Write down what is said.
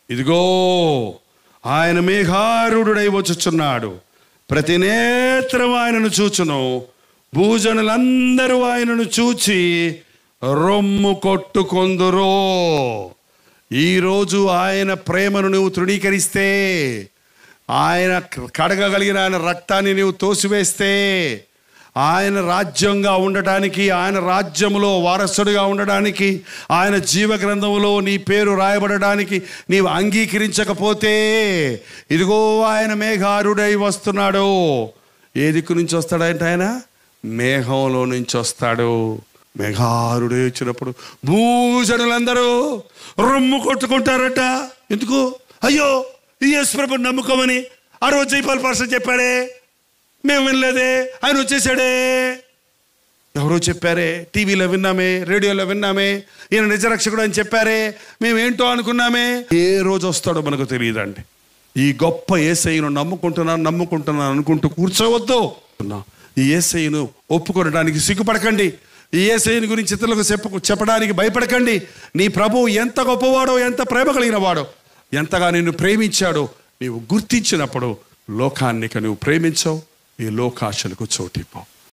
ఇదిగో ఆయన మేఘారూఢుడై వచ్చుచున్నాడు, ప్రతి నేత్రం ఆయనను చూచును, భూజనులందరూ ఆయనను చూచి రొమ్ము కొట్టుకొందురో. ఈరోజు ఆయన ప్రేమను నువ్వు తృణీకరిస్తే, ఆయన కడగగలిగిన ఆయన రక్తాన్ని నువ్వు తోసివేస్తే, ఆయన రాజ్యంగా ఉండటానికి, ఆయన రాజ్యములో వారసుడిగా ఉండడానికి, ఆయన జీవ గ్రంథములో నీ పేరు రాయబడడానికి నీవు అంగీకరించకపోతే, ఇదిగో ఆయన మేఘారుడై వస్తున్నాడు. ఏ దిక్కు నుంచి వస్తాడంటే ఆయన మేఘంలో నుంచి వస్తాడు. మేఘారుడై వచ్చినప్పుడు భూజనులందరూ రొమ్ము కొట్టుకుంటారట. ఎందుకు? అయ్యో, ఈ యేసు ప్రభువుని నమ్ముకోమని ఆ రోజు జైపాల్ పాస్టర్ చెప్పాడే, మేము వినలేదే, ఆయన వచ్చేసాడే. ఎవరో చెప్పారే, టీవీలో విన్నామే, రేడియోలో విన్నామే, ఈయన నిజరక్షకుడు అని చెప్పారే, మేమేంటో అనుకున్నామే. ఏ రోజు వస్తాడో మనకు తెలియదండి. ఈ గొప్ప యేసయ్యను నమ్ముకుంటున్నాను అనుకుంటూ కూర్చోవద్దు. ఈ యేసయ్యను ఒప్పుకొనడానికి సిగ్గుపడకండి. ఈ యేసయ్యని గురించి ఇతరులకు చెప్పడానికి భయపడకండి. నీ ప్రభువు ఎంత గొప్పవాడో, ఎంత ప్రేమ కలిగిన వాడో, ఎంతగా నిన్ను ప్రేమించాడో నీవు గుర్తించినప్పుడు లోకాన్ని నువ్వు ప్రేమించవు, ఈ లోకాశలకు చోటిపో.